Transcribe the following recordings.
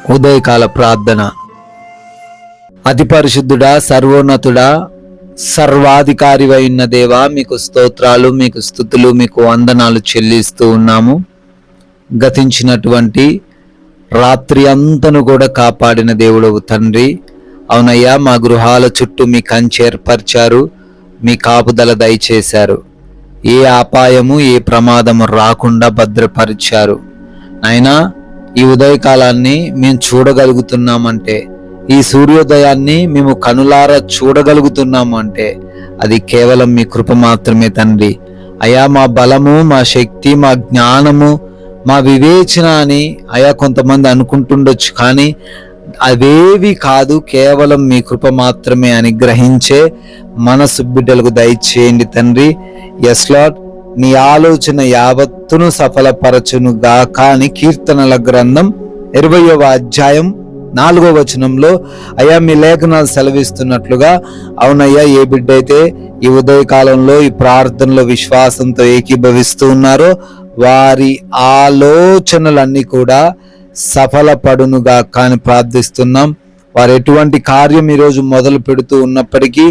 ఉదయకాల ప్రార్థన. అతి పరిశుద్ధుడా, సర్వోన్నతుడా, సర్వాధికారి అయిన దేవా, మీకు స్తోత్రాలు, మీకు స్తుతులు, మీకు వందనాలు చెల్లిస్తూ ఉన్నాము. గతించినటువంటి రాత్రి అంతను కూడా కాపాడిన దేవుడవు తండ్రి. అవునయ్యా, మా గృహాల చుట్టూ మీ కంచె ఏర్పరిచారు, మీ కాపుదల దయచేశారు. ఏ అపాయము ఏ ప్రమాదము రాకుండా భద్రపరిచారు. నాయనా, ఈ ఉదయకాలాన్ని మేము చూడగలుగుతున్నామంటే, ఈ సూర్యోదయాన్ని మేము కనులారా చూడగలుగుతున్నాము అంటే అది కేవలం మీ కృప మాత్రమే తండ్రి. అయా, మా బలము, మా శక్తి, మా జ్ఞానము, మా వివేచన అని అయా కొంతమంది అనుకుంటుండొచ్చు, కానీ అవేవి కాదు, కేవలం మీ కృప మాత్రమే అని గ్రహించే మనసు బిడ్డలకు దయచేయండి తండ్రి. ఎస్ లార్డ్, నీ ఆలోచన యావత్తును సఫలపరచును గాక అని కీర్తనల గ్రంథం 20వ అధ్యాయం 4వ వచనంలో అయ్యా మీ లేఖనాలు సెలవిస్తున్నట్లుగా, అవునయ్యా, ఏ బిడ్డ అయితే ఈ ఉదయకాలంలో ఈ ప్రార్థనలో విశ్వాసంతో ఏకీభవిస్తూ ఉన్నారో వారి ఆలోచనలన్నీ కూడా సఫలపడునుగా కానీ ప్రార్థిస్తున్నాం. వారు ఎటువంటి కార్యం ఈరోజు మొదలు పెడుతూ ఉన్నప్పటికీ,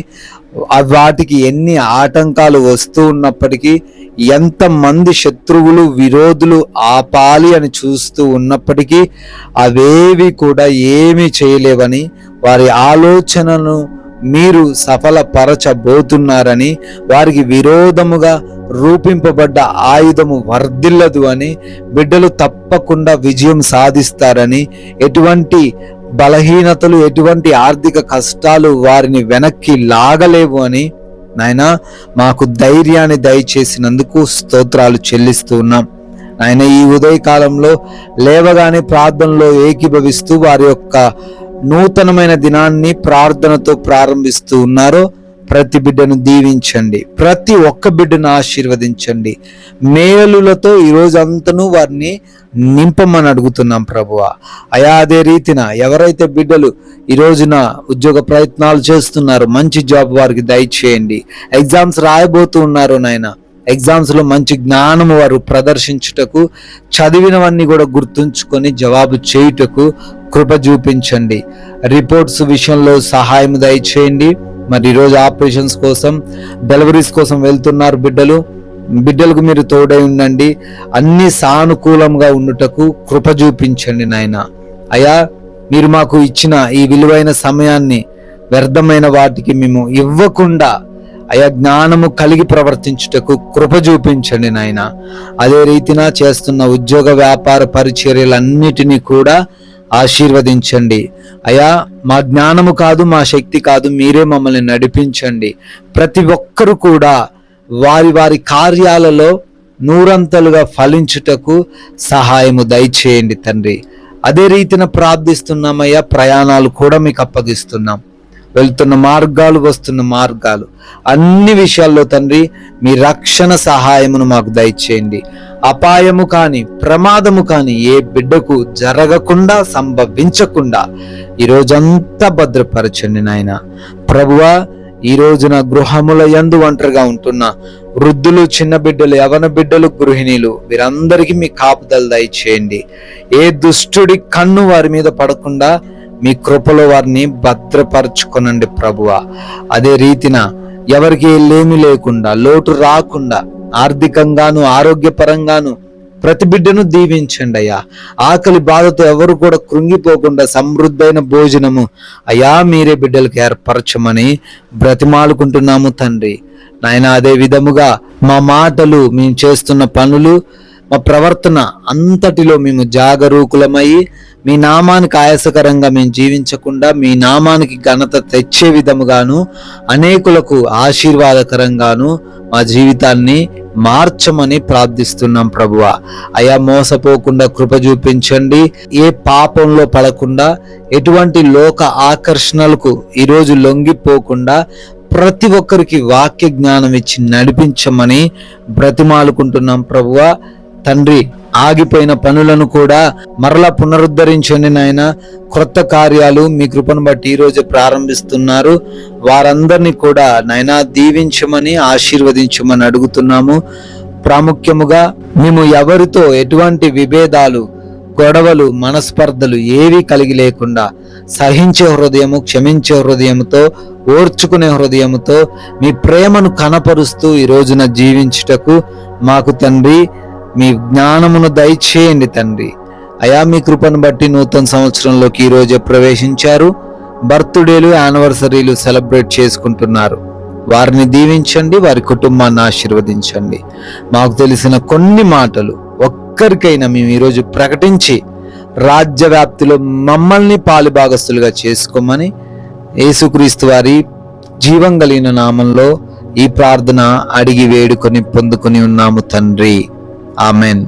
వాటికి ఎన్ని ఆటంకాలు వస్తూ ఉన్నప్పటికీ, ఎంతమంది శత్రువులు విరోధులు ఆపాలి అని చూస్తూ ఉన్నప్పటికీ అవేవి కూడా ఏమీ చేయలేవని, వారి ఆలోచనను మీరు సఫలపరచబోతున్నారని, వారికి విరోధముగా రూపింపబడ్డ ఆయుధము వర్ధిల్లదు అని, బిడ్డలు తప్పకుండా విజయం సాధిస్తారని, ఎటువంటి బలహీనతలు, ఎటువంటి ఆర్థిక కష్టాలు వారిని వెనక్కి లాగలేవు అని నాయనా మాకు ధైర్యాన్ని దయచేసినందుకు స్తోత్రాలు చెల్లిస్తూ ఉన్నాం. ఆయన ఈ ఉదయకాలంలో లేవగానే ప్రార్థనలో ఏకీభవిస్తూ వారి యొక్క నూతనమైన దినాన్ని ప్రార్థనతో ప్రారంభిస్తూ ఉన్నారో ప్రతి బిడ్డను దీవించండి, ప్రతి ఒక్క బిడ్డను ఆశీర్వదించండి. మేలులతో ఈ రోజంతను వారిని నింపమని అడుగుతున్నాం ప్రభువా. అయా, అదే రీతిన ఎవరైతే బిడ్డలు ఈ రోజున ఉద్యోగ ప్రయత్నాలు చేస్తున్నారు, మంచి జాబ్ వారికి దయచేయండి. ఎగ్జామ్స్ రాయబోతూ ఉన్నారు నాయన, ఎగ్జామ్స్ లో మంచి జ్ఞానము వారు ప్రదర్శించుటకు, చదివినవన్నీ కూడా గుర్తుంచుకొని జవాబు చేయుటకు కృప చూపించండి. రిపోర్ట్స్ విషయంలో సహాయం దయచేయండి. మరి ఈరోజు ఆపరేషన్స్ కోసం, డెలివరీస్ కోసం వెళ్తున్నారు బిడ్డలకు మీరు తోడై ఉండండి. అన్ని సానుకూలంగా ఉండుటకు కృప చూపించండి నాయన. అయా, మీరు మాకు ఇచ్చిన ఈ విలువైన సమయాన్ని వ్యర్థమైన వాటికి మేము ఇవ్వకుండా అయా జ్ఞానము కలిగి ప్రవర్తించుటకు కృప చూపించండి నాయన. అదే రీతిన చేస్తున్న ఉద్యోగ వ్యాపార పరిచర్యలన్నిటినీ కూడా ఆశీర్వదించండి. అయా, మా జ్ఞానము కాదు, మా శక్తి కాదు, మీరే మమ్మల్ని నడిపించండి. ప్రతి ఒక్కరు కూడా వారి వారి కార్యాలలో నూరంతలుగా ఫలించుటకు సహాయము దయచేయండి తండ్రి. అదే రీతిన ప్రార్థిస్తున్నామయ్యా, ప్రయాణాలు కూడా మీకు అప్పగిస్తున్నాం. వెళ్తున్న మార్గాలు, వస్తున్న మార్గాలు, అన్ని విషయాల్లో తండ్రి మీ రక్షణ సహాయమును మాకు దయచేయండి. అపాయము కానీ ప్రమాదము కానీ ఏ బిడ్డకు జరగకుండా, సంభవించకుండా ఈరోజంతా భద్రపరచండి నాయన. ప్రభువా, ఈ రోజున గృహముల యందు ఒంటరిగా ఉంటున్న వృద్ధులు, చిన్న బిడ్డలు, యవన బిడ్డలు, గృహిణీలు, వీరందరికీ మీ కాపుదల దయచేయండి. ఏ దుష్టుడి కన్ను వారి మీద పడకుండా మీ కృపలో వారిని భద్రపరచుకొనండి ప్రభువా. అదే రీతిన ఎవరికి లేమి లేకుండా, లోటు రాకుండా, ఆర్థికంగాను ఆరోగ్యపరంగాను ప్రతి బిడ్డను దీవించండి అయ్యా. ఆకలి బాధతో ఎవరు కూడా కృంగిపోకుండా సమృద్ధైన భోజనము అయ్యా మీరే బిడ్డలకు ఏర్పరచమని బ్రతిమాలుకుంటున్నాము తండ్రి. నాయన, అదే విధముగా మా మాటలు, మేము చేస్తున్న పనులు, మా ప్రవర్తన అంతటిలో మేము జాగరూకులమై మీ నామానికి ఆయాసకరంగా మేము జీవించకుండా, మీ నామానికి ఘనత తెచ్చే విధముగాను, అనేకులకు ఆశీర్వాదకరంగాను మా జీవితాన్ని మార్చమని ప్రార్థిస్తున్నాం ప్రభువా. అయా, మోసపోకుండా కృప చూపించండి. ఏ పాపంలో పడకుండా, ఎటువంటి లోక ఆకర్షణలకు ఈరోజు లొంగిపోకుండా ప్రతి ఒక్కరికి వాక్య జ్ఞానం ఇచ్చి నడిపించమని బ్రతిమాలుకుంటున్నాం ప్రభువా. తండ్రి, ఆగిపోయిన పనులను కూడా మరలా పునరుద్ధరించండి నాయన. క్రొత్త కార్యాలు మీ కృపను బట్టి ఈ రోజు ప్రారంభిస్తున్నారు. వారందరినీ కూడా నాయన దీవించమని, ఆశీర్వదించమని అడుగుతున్నాము. ప్రాముఖ్యముగా మేము ఎవరితో ఎటువంటి విభేదాలు, గొడవలు, మనస్పర్ధలు ఏవి కలిగి లేకుండా సహించే హృదయము, క్షమించే హృదయముతో, ఓర్చుకునే హృదయముతో మీ ప్రేమను కనపరుస్తూ ఈ రోజున జీవించుటకు మాకు తండ్రి మీ జ్ఞానమును దయచేయండి తండ్రి. అయా, మీ కృపను బట్టి నూతన సంవత్సరంలోకి ఈ రోజే ప్రవేశించారు. బర్త్డేలు, యానివర్సరీలు సెలబ్రేట్ చేసుకుంటున్నారు. వారిని దీవించండి, వారి కుటుంబాన్ని ఆశీర్వదించండి. మాకు తెలిసిన కొన్ని మాటలు ఒక్కరికైనా మేము ఈరోజు ప్రకటించి రాజ్య వ్యాప్తిలో మమ్మల్ని పాలుభాగస్తులుగా చేసుకోమని యేసుక్రీస్తు వారి జీవం కలిగిన నామంలో ఈ ప్రార్థన అడిగి వేడుకొని పొందుకొని ఉన్నాము తండ్రి. ఆమెన్.